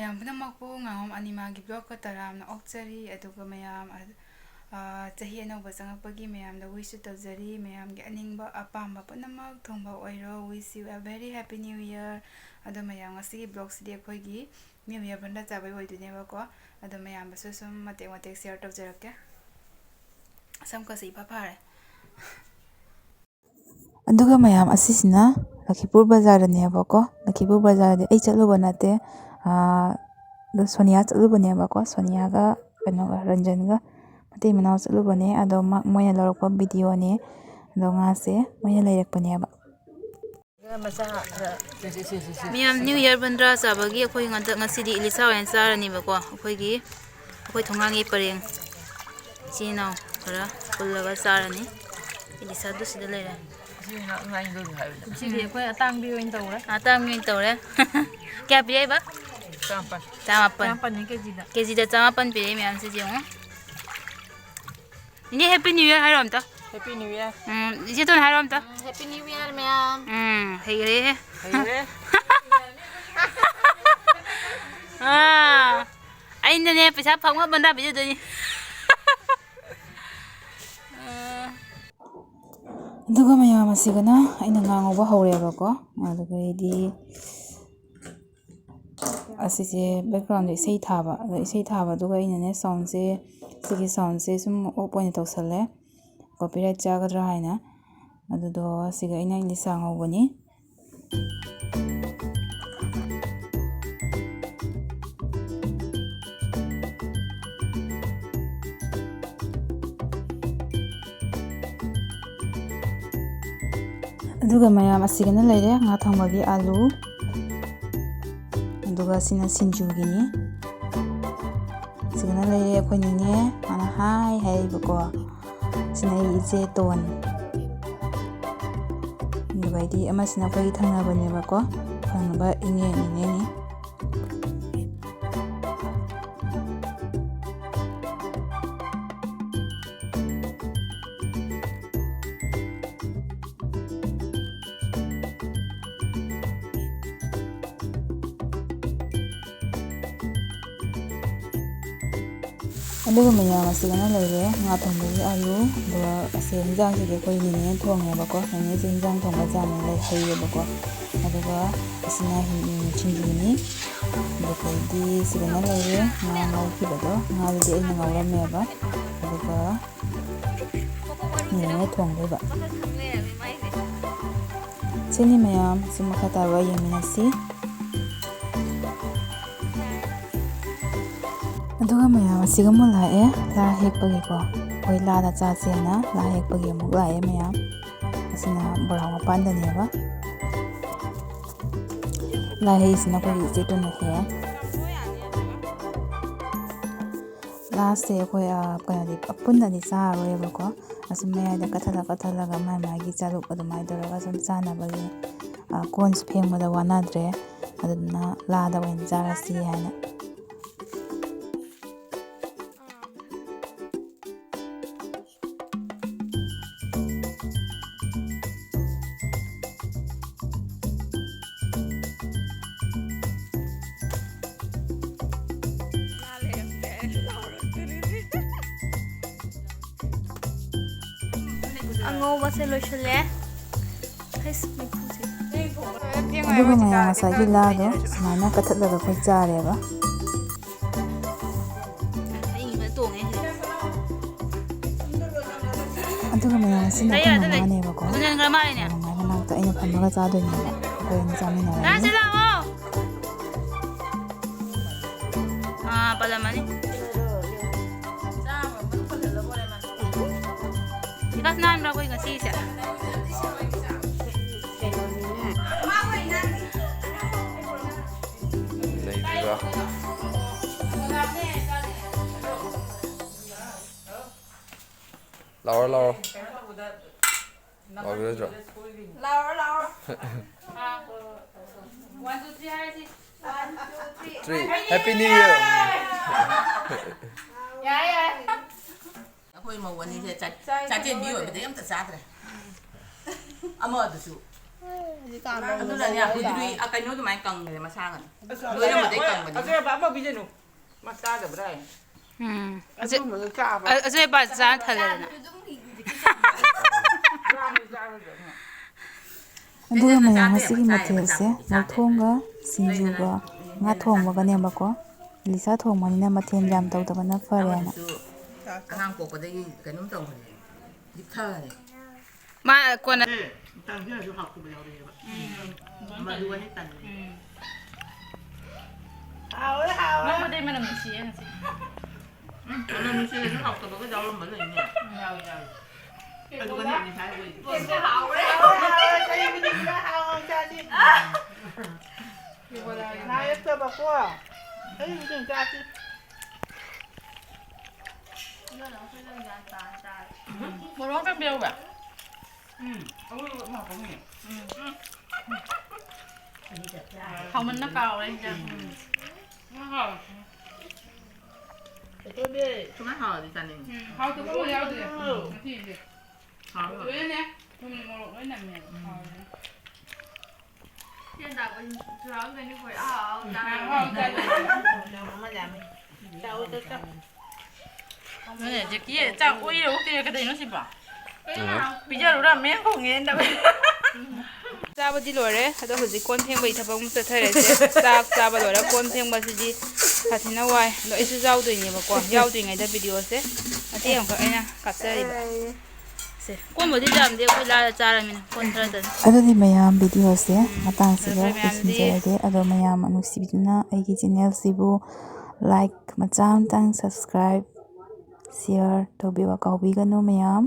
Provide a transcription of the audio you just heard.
ꯃꯌꯥꯝ ꯄꯨꯝꯅꯃꯛꯄꯨ ꯉꯥꯉꯣꯝ ꯑꯅꯤꯃꯥꯒꯤ ꯕ꯭ꯂꯣꯛꯀ ꯇꯔꯥꯝꯅ ꯑꯣꯛꯆꯔꯤ ꯑꯗꯨꯒ ꯃꯌꯥꯝ ꯆꯍꯤ ꯑꯅꯧꯕ ꯆꯪꯉꯛꯄꯒꯤ ꯃꯌꯥꯝꯗ ꯋꯤꯁꯁꯨ ꯇꯧꯖꯔꯤ ꯃꯌꯥꯝꯒꯤ ꯑꯅꯤꯡꯕ ꯑꯄꯥꯝꯕ ꯄꯨꯝꯅꯃꯛ ꯊꯨꯡꯕ ꯑꯣꯏꯔꯣ ꯋꯤꯁ ꯌꯨ ꯑ ꯚꯦꯔꯤ ꯍꯦꯄꯤ ꯅ꯭ꯌꯨ ꯏꯌꯔ ꯑꯗꯣ ꯃꯌꯥꯝ ꯉꯁꯤꯒꯤ ꯕ꯭ꯂꯣꯛꯁꯤꯗꯤ ꯑꯩꯈꯣꯏꯒꯤ ꯅ꯭ꯌꯨ ꯏꯌꯔ ꯕꯟꯗ ꯆꯥꯕꯩ ꯑꯣꯏꯗꯣꯏꯅꯦꯕꯀꯣ ꯑꯗꯣ ꯃꯌꯥꯝꯕꯁꯨ ꯁꯨꯝ ꯃꯇꯦꯛ ꯃꯇꯦꯛ ꯁꯤꯌꯔ ꯇꯧꯖꯔꯛꯀꯦ ꯁꯝꯀꯁꯤ ꯏꯐ ꯐꯥꯔꯦ ꯑꯗꯨꯒ ꯃꯌꯥꯝ ꯑꯁꯤꯁꯤꯅ ꯂꯛꯈꯤꯄꯨꯔ ꯕꯖꯥꯔꯗꯅꯦꯕꯀꯣ ꯂꯛꯈꯤꯄꯨꯔ ꯕꯖꯥꯔꯗꯤ ꯑꯩ ꯆꯠꯂꯨꯕ ꯅꯠꯇꯦ ꯑꯗꯣ ꯁꯣꯅꯤꯌꯥ ꯆꯠꯂꯨꯕꯅꯦꯕꯀꯣ ꯁꯣꯅꯤꯌꯥꯒ ꯀꯩꯅꯣꯒ ꯔꯟꯖꯟꯒ ꯃꯇꯩ ꯃꯅꯥꯎ ꯆꯠꯂꯨꯕꯅꯦ ꯑꯗꯣ ꯃꯣꯏꯅ ꯂꯧꯔꯛꯄ ꯚꯤꯗꯤꯑꯣꯅꯦ ꯑꯗꯣ ꯉꯥꯁꯦ ꯃꯣꯏꯅ ꯂꯩꯔꯛꯄꯅꯦꯕ ꯃꯤꯌꯥꯝ ꯅ꯭ꯌꯨ ꯏꯌꯔ ꯕꯟꯗ꯭ꯔꯥ ꯆꯥꯕꯒꯤ ꯑꯩꯈꯣꯏ ꯉꯁꯤꯗꯤ ꯏꯂꯤꯁꯥ ꯑꯣꯏꯅ ꯆꯥꯔꯅꯤꯕꯀꯣ ꯑꯩꯈꯣꯏ ꯊꯣꯡꯒꯥꯡꯒꯤ ꯄꯔꯦꯡ ꯏꯆꯤꯜ ꯏꯅꯥꯎ ꯈꯔ ꯄꯨꯜꯂꯒ ꯆꯥꯔꯅꯤ ꯏꯂꯤꯁꯥꯗꯨ ꯁꯤꯗ ꯂꯩꯔꯦ ꯁꯤꯗꯤ ꯑꯩꯈꯣꯏ ꯑꯇꯥꯡꯕꯤ ꯑꯣꯏꯅ ꯇꯧꯔꯦ ꯑꯇꯥꯡꯕꯤ ꯑꯣꯏꯅ ꯇꯧꯔꯦ ꯀꯌꯥ ꯄꯤꯔꯛꯏꯕ ꯆꯃꯥꯄꯟ ꯀꯦꯖꯤꯗ 90 ꯄꯤꯔꯛꯏ ꯃꯌꯥꯝꯁꯤꯗꯤ ꯌꯦꯡꯉꯣ 이제 해피 뉴 이어 하러 온다. 해피 뉴 이어. 이제 돈 하러 온다. 해피 뉴 이어면. 해결해. 해결해. 아, 아인네 पैसा फंगवा बंदा भेज दो. ꯑꯗꯨꯒ ꯃꯌꯥꯝ ꯑꯁꯤꯒꯅ ꯑꯩꯅ ꯉꯥꯡꯉꯧꯕ ꯍꯧꯔꯦꯕꯀꯣ ꯑꯗꯨꯒꯩꯗꯤ ꯑꯁꯤꯁꯦ ꯕꯦꯛꯒ꯭ꯔꯥꯎꯟꯗ ꯏꯁꯩ ꯊꯥꯕ ꯑꯗꯣ ꯏꯁꯩ ꯊꯥꯕ ꯑꯗꯨꯒ ꯑꯩꯅꯅꯦ ꯁꯥꯎꯟꯁꯦ ꯁꯤꯒꯤ ꯁꯥꯎꯟꯁꯦ ꯁꯨꯝ ꯑꯣꯐ ꯑꯣꯏꯅ ꯇꯧꯁꯜꯂꯦ ꯀꯣꯄꯤꯔꯥꯏꯠ ꯆꯥꯒꯗ꯭ꯔꯥ ꯍꯥꯏꯅ ꯑꯗꯨꯗꯣ ꯁꯤꯒ ꯑꯩꯅ ꯏꯂꯤꯁꯥ ꯉꯧꯕꯅꯤ ꯑꯗꯨꯒ ꯃꯌꯥꯝ ꯑꯁꯤꯒꯅ ꯂꯩꯔꯦ ꯉꯥ ꯊꯣꯡꯕꯒꯤ ꯑꯥꯂꯨ ꯑꯗꯨꯒ ꯁꯤꯅ ꯁꯤꯡꯖꯨꯒꯤꯅꯤ ꯁꯤꯒꯅ ꯂꯩꯔꯦ ꯑꯩꯈꯣꯏ ꯅꯤꯅꯦ ꯃꯥꯅ ꯍꯥꯏ ꯍꯥꯏꯔꯤꯕꯀꯣ ꯁꯤꯅ ꯑꯩ ꯏꯆꯦ ꯇꯣꯟ ꯑꯗꯨꯒꯩꯗꯤ ꯑꯃꯁꯤꯅ ꯑꯩꯈꯣꯏꯒꯤ ꯊꯪꯅꯕꯅꯦꯕꯀꯣ ꯊꯪꯅꯕ ꯏꯅꯦꯅꯤ ꯑꯗꯨꯒ ꯃꯌꯥꯝ ꯑꯁꯤꯒꯅ ꯂꯩꯔꯦ ꯉꯥ ꯊꯣꯡꯕꯒꯤ ꯑꯥꯂꯨ ꯑꯗꯨꯒ ꯑꯁꯤ ꯍꯤꯟꯖꯥꯡꯁꯤꯗꯤ ꯑꯩꯈꯣꯏ ꯅꯤꯅꯦꯅ ꯊꯣꯡꯉꯦꯕꯀꯣ ꯅꯤꯅꯦꯁꯦ ꯍꯤꯟꯖꯥꯡ ꯊꯣꯡꯕ ꯌꯥꯝꯅ ꯍꯩꯌꯦꯕꯀꯣ ꯑꯗꯨꯒ ꯑꯁꯤꯅ ꯁꯤꯡꯖꯨꯅꯤ ꯑꯗꯨꯒꯩꯗꯤ ꯁꯤꯗꯅ ꯂꯩꯔꯦ ꯉꯥ ꯉꯧꯈꯤꯕꯗꯣ ꯉꯥꯗꯨꯗꯤ ꯑꯩꯅ ꯉꯧꯔꯝꯃꯦꯕ ꯑꯗꯨꯒ ꯅꯤꯅꯦꯅ ꯊꯣꯡꯗꯣꯏꯕ ꯁꯤꯅꯤ ꯃꯌꯥꯝ ꯁꯤ ꯃꯈꯥ ꯇꯥꯕ ꯌꯦꯡꯃꯤꯟꯅꯁꯤ ꯑꯗꯨꯒ ꯃꯌꯥꯝ ꯑꯁꯤꯒ ꯑꯃꯨꯛ ꯂꯥꯛꯑꯦ ꯂꯥ ꯍꯦꯛꯄꯒꯤꯀꯣ ꯑꯩꯈꯣꯏ ꯂꯥꯗ ꯆꯥꯁꯦꯅ ꯂꯥ ꯍꯦꯛꯄꯒꯤ ꯑꯃꯨꯛ ꯂꯥꯛꯑꯦ ꯃꯌꯥꯝ ꯑꯁꯤꯅ ꯕꯣꯔꯥ ꯃꯄꯥꯟꯗꯅꯦꯕ ꯂꯥ ꯍꯩꯁꯤꯅ ꯑꯩꯈꯣꯏꯒꯤ ꯏꯆꯦꯇꯣꯟꯅ ꯍꯦꯛꯑꯦ ꯂꯥꯁꯦ ꯑꯩꯈꯣꯏ ꯀꯩꯅꯣꯗꯤ ꯄꯨꯟꯅꯗꯤ ꯆꯥꯔꯔꯣꯏꯕꯀꯣ ꯑꯁꯨꯝ ꯃꯌꯥꯏꯗ ꯀꯠꯊꯠꯂꯒ ꯃꯥꯒꯤ ꯆꯥꯂꯨꯛ ꯑꯗꯨꯃꯥꯏꯅ ꯇꯧꯔꯒ ꯁꯨꯝ ꯆꯥꯅꯕꯒꯤ ꯀꯣꯟꯁꯨ ꯐꯦꯡꯕꯗ ꯋꯥꯅꯗ꯭ꯔꯦ ꯑꯗꯨꯗꯨꯅ ꯂꯥꯗ ꯑꯣꯏꯅ ꯆꯥꯔꯁꯤ ꯍꯥꯏꯅ ꯑꯉꯧꯕꯁꯦ ꯂꯣꯏꯁꯤꯜꯂꯦ ꯑꯗꯨꯒ ꯃꯌꯥꯝ ꯉꯁꯥꯏꯒꯤ ꯂꯥꯗꯣ ꯁꯨꯃꯥꯏꯅ ꯀꯠꯊꯠꯂꯒ ꯑꯩꯈꯣꯏ ꯆꯥꯔꯦꯕ ꯑꯗꯨꯒ ꯃꯌꯥꯝ ꯑꯁꯤꯅ ꯑꯩꯈꯣꯏ ꯃꯃꯥꯅꯦꯕꯀꯣ ꯃꯃꯥꯏ ꯃꯅꯥꯛꯇ ꯑꯩꯅ ꯐꯝꯃꯒ ꯆꯥꯗꯣꯏꯅꯦꯕ ꯑꯩꯈꯣꯏ ꯑꯅꯤ ꯆꯥꯃꯤꯟꯅꯔꯅꯤ ꯄꯜꯂꯝꯃꯅꯤ ꯏꯀꯥꯁ ꯅꯥꯟꯕ꯭ꯔꯥ ꯑꯩꯈꯣꯏ ꯉꯁꯤꯁꯦ Laura. Laura. 1 2 3 하야지 1 2 3 Happy New Year. 야야 ꯑꯩꯈꯣꯏ ꯃꯧ ꯑꯅꯤꯁꯦ ꯆꯥꯆꯦꯟꯕꯤ ꯑꯣꯏꯕꯗꯩ ꯑꯝꯇ ꯆꯥꯗ꯭ꯔꯦ ꯑꯃꯗꯨꯁꯨ Aduh ya, jadi akan itu main kang dari masangan. Lu yang mau kang bagi. Aja apa bisa nu? Masa ada berai. อาจ Aja mau kah apa? จะบาดจานทะเลนะ ꯑꯗꯨꯒ ꯃꯌꯥꯝ ꯑꯁꯤꯒꯤ ꯃꯊꯦꯜꯁꯦ ꯉꯧꯊꯣꯡꯒ ꯁꯤꯡꯖꯨꯒ ꯉꯥ ꯊꯣꯡꯕꯒꯅꯦꯕꯀꯣ ꯏꯂꯤꯁꯥ ꯊꯣꯡꯕꯅꯤꯅ ꯃꯊꯦꯜ ꯌꯥꯝ ꯇꯧꯗꯕꯅ ꯐꯔꯦꯅ Angang pokoknya kanum tahu kan. Dikthare. มากวน Tang dia juga aku beli orang ni. Madua ni tan. มันไม่ได้มันมีเสียงสิ Kalau misalnya tu aku tu jauh mana ni. Aduh kan ni saya boleh. Naya tu apa? Mungkin jadi. Mau orang kan biar apa? Mau kau ni. เขามันนักเก่าเลยจ้ะ Itu dia. ชุมะห่อดิจันเอง เขาจะพูดแล้วเดี๋ยวที่เดี๋ยว ห่อ เอ้ยเนี่ยมันมองไม่หนักเนี่ยเขา 现在我主要跟你回啊， เขาใจเลย 那这几在我有这个东西吧？比较有点面孔眼的。 ꯆꯥꯕꯗꯤ ꯂꯣꯏꯔꯦ ꯑꯗꯣ ꯍꯧꯖꯤꯛ ꯀꯣꯟ ꯐꯦꯡꯕꯒꯤ ꯊꯕꯛ ꯑꯃꯨꯛ ꯆꯠꯊꯔꯁꯦ ꯆꯥꯛ ꯆꯥꯕ ꯂꯣꯏꯔꯦ ꯀꯣꯟ ꯐꯦꯡꯕꯁꯤꯗꯤ ꯁꯥꯊꯤꯅ ꯋꯥꯏ ꯑꯗꯣ ꯑꯩꯁꯨ ꯌꯥꯎꯗꯣꯏꯅꯦꯕꯀꯣ ꯌꯥꯎꯗ꯭ꯔꯤꯉꯩꯗ ꯚꯤꯗꯤꯑꯣꯁꯦ ꯃꯇꯦꯛ ꯑꯃꯈꯛ ꯑꯩꯅ ꯀꯥꯞꯆꯔꯤꯕ ꯁꯦ ꯀꯣꯟꯕꯨꯗꯤ ꯌꯥꯝꯗꯦ ꯑꯩꯈꯣꯏ ꯂꯥꯗ ꯆꯥꯔꯃꯤꯅ ꯀꯣꯟ ꯈꯔꯗꯅꯤ ꯑꯗꯨꯗꯤ ꯃꯌꯥꯝ ꯚꯤꯗꯤꯑꯣꯁꯦ ꯃꯇꯥꯡꯁꯤꯗ ꯂꯣꯏꯁꯤꯟꯖꯔꯒꯦ ꯑꯗꯣ ꯃꯌꯥꯝ ꯅꯨꯡꯁꯤꯕꯤꯗꯨꯅ ꯑꯩꯒꯤ ꯆꯦꯅꯦꯜꯁꯤꯕꯨ ꯂꯥꯏꯛ ꯃꯆꯥ ꯑꯃꯇꯪ ꯁꯕꯁꯀ꯭ꯔꯥꯏꯕ ꯁꯤꯌꯔ ꯇꯧꯕꯤꯕ ꯀꯥꯎꯕꯤꯒꯅꯨ ꯃꯌꯥꯝ